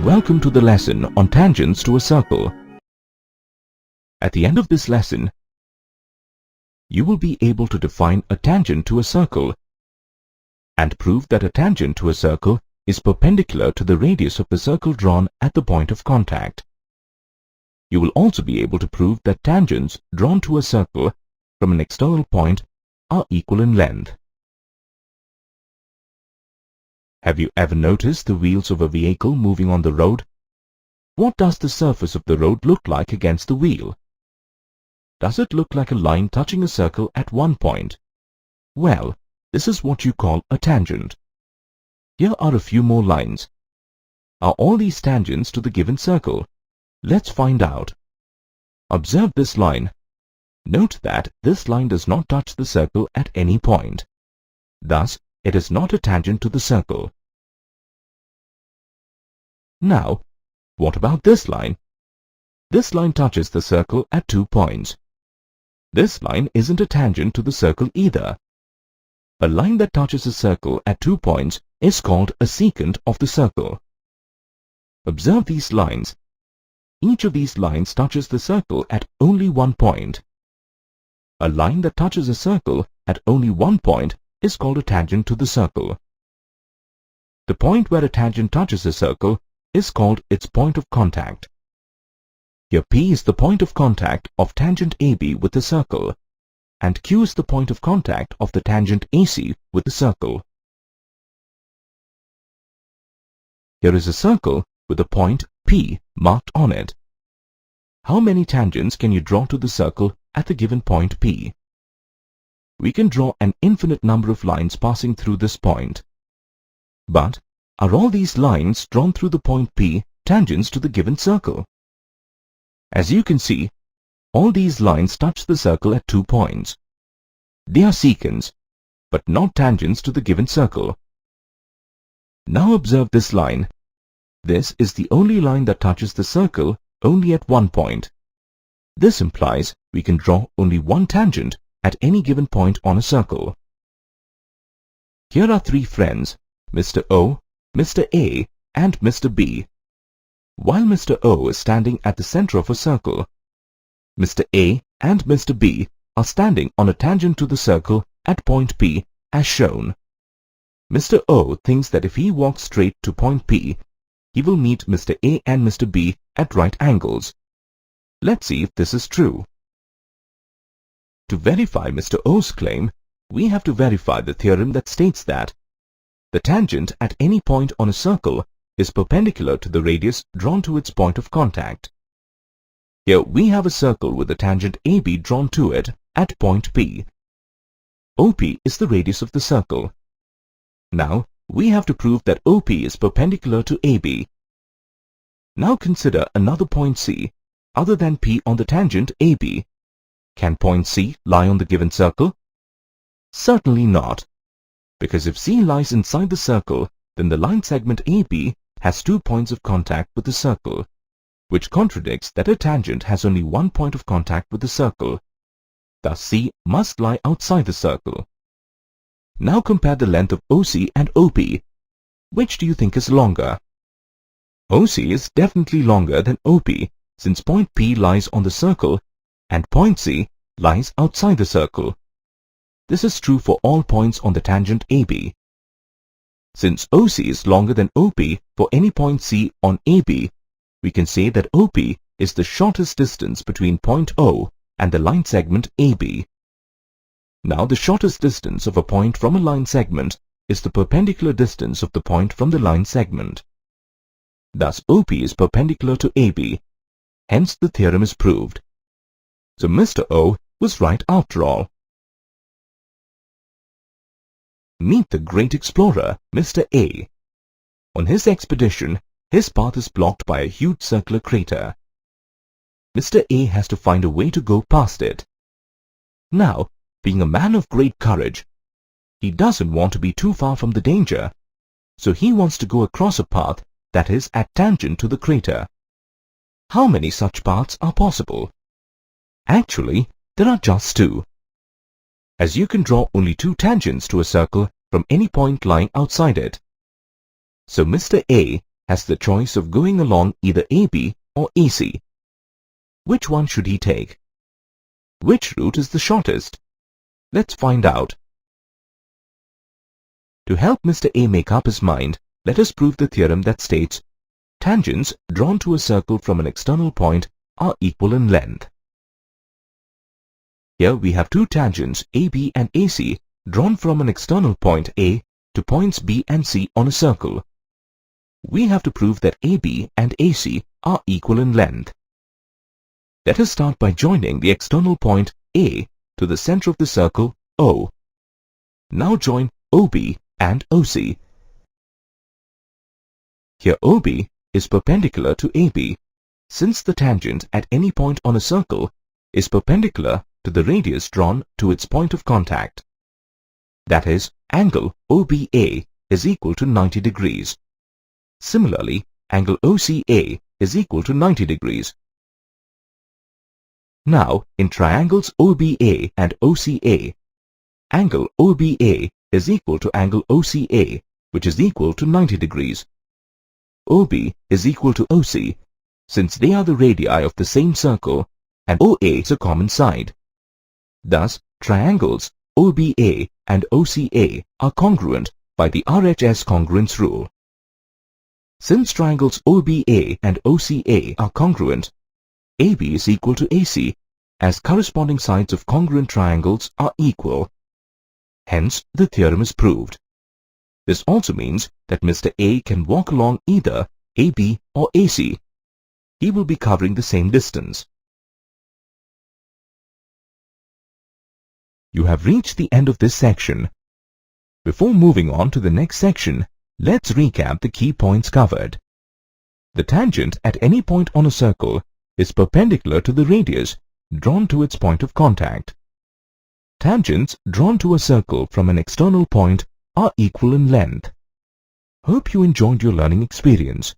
Welcome to the lesson on tangents to a circle. At the end of this lesson, you will be able to define a tangent to a circle and prove that a tangent to a circle is perpendicular to the radius of the circle drawn at the point of contact. You will also be able to prove that tangents drawn to a circle from an external point are equal in length. Have you ever noticed the wheels of a vehicle moving on the road? What does the surface of the road look like against the wheel? Does it look like a line touching a circle at one point? Well, this is what you call a tangent. Here are a few more lines. Are all these tangents to the given circle? Let's find out. Observe this line. Note that this line does not touch the circle at any point. Thus, it is not a tangent to the circle. Now, what about this line? This line touches the circle at 2 points. This line isn't a tangent to the circle either. A line that touches a circle at 2 points is called a secant of the circle. Observe these lines. Each of these lines touches the circle at only 1 point. A line that touches a circle at only 1 point is called a tangent to the circle. The point where a tangent touches a circle is called its point of contact. Here P is the point of contact of tangent AB with the circle, and Q is the point of contact of the tangent AC with the circle. Here is a circle with a point P marked on it. How many tangents can you draw to the circle at the given point P? We can draw an infinite number of lines passing through this point. But, are all these lines drawn through the point P tangents to the given circle? As you can see, all these lines touch the circle at 2 points. They are secants, but not tangents to the given circle. Now observe this line. This is the only line that touches the circle only at 1 point. This implies we can draw only one tangent at any given point on a circle. Here are 3 friends, Mr. O, Mr. A, and Mr. B. While Mr. O is standing at the center of a circle, Mr. A and Mr. B are standing on a tangent to the circle at point P as shown. Mr. O thinks that if he walks straight to point P, he will meet Mr. A and Mr. B at right angles. Let's see if this is true. To verify Mr. O's claim, we have to verify the theorem that states that the tangent at any point on a circle is perpendicular to the radius drawn to its point of contact. Here we have a circle with a tangent AB drawn to it at point P. OP is the radius of the circle. Now, we have to prove that OP is perpendicular to AB. Now consider another point C, other than P on the tangent AB. Can point C lie on the given circle? Certainly not. Because if C lies inside the circle, then the line segment AB has 2 points of contact with the circle, which contradicts that a tangent has only 1 point of contact with the circle. Thus C must lie outside the circle. Now compare the length of OC and OP. Which do you think is longer? OC is definitely longer than OP, since point P lies on the circle and point C lies outside the circle. This is true for all points on the tangent AB. Since OC is longer than OP for any point C on AB, we can say that OP is the shortest distance between point O and the line segment AB. Now the shortest distance of a point from a line segment is the perpendicular distance of the point from the line segment. Thus OP is perpendicular to AB. Hence the theorem is proved. So Mr. O was right after all. Meet the great explorer, Mr. A. On his expedition, his path is blocked by a huge circular crater. Mr. A has to find a way to go past it. Now, being a man of great courage, he doesn't want to be too far from the danger, so he wants to go across a path that is at tangent to the crater. How many such paths are possible? Actually, there are just 2. As you can draw only 2 tangents to a circle from any point lying outside it. So Mr. A has the choice of going along either AB or AC. Which one should he take? Which route is the shortest? Let's find out. To help Mr. A make up his mind, let us prove the theorem that states tangents drawn to a circle from an external point are equal in length. Here we have two tangents AB and AC drawn from an external point A to points B and C on a circle. We have to prove that AB and AC are equal in length. Let us start by joining the external point A to the center of the circle O. Now join OB and OC. Here OB is perpendicular to AB, since the tangent at any point on a circle is perpendicular to the radius drawn to its point of contact. That is, angle OBA is equal to 90 degrees. Similarly, angle OCA is equal to 90 degrees. Now, in triangles OBA and OCA, angle OBA is equal to angle OCA, which is equal to 90 degrees. OB is equal to OC, since they are the radii of the same circle, and OA is a common side. Thus, triangles OBA and OCA are congruent by the RHS congruence rule. Since triangles OBA and OCA are congruent, AB is equal to AC, as corresponding sides of congruent triangles are equal. Hence, the theorem is proved. This also means that Mr. A can walk along either AB or AC. He will be covering the same distance. You have reached the end of this section. Before moving on to the next section, let's recap the key points covered. The tangent at any point on a circle is perpendicular to the radius drawn to its point of contact. Tangents drawn to a circle from an external point are equal in length. Hope you enjoyed your learning experience.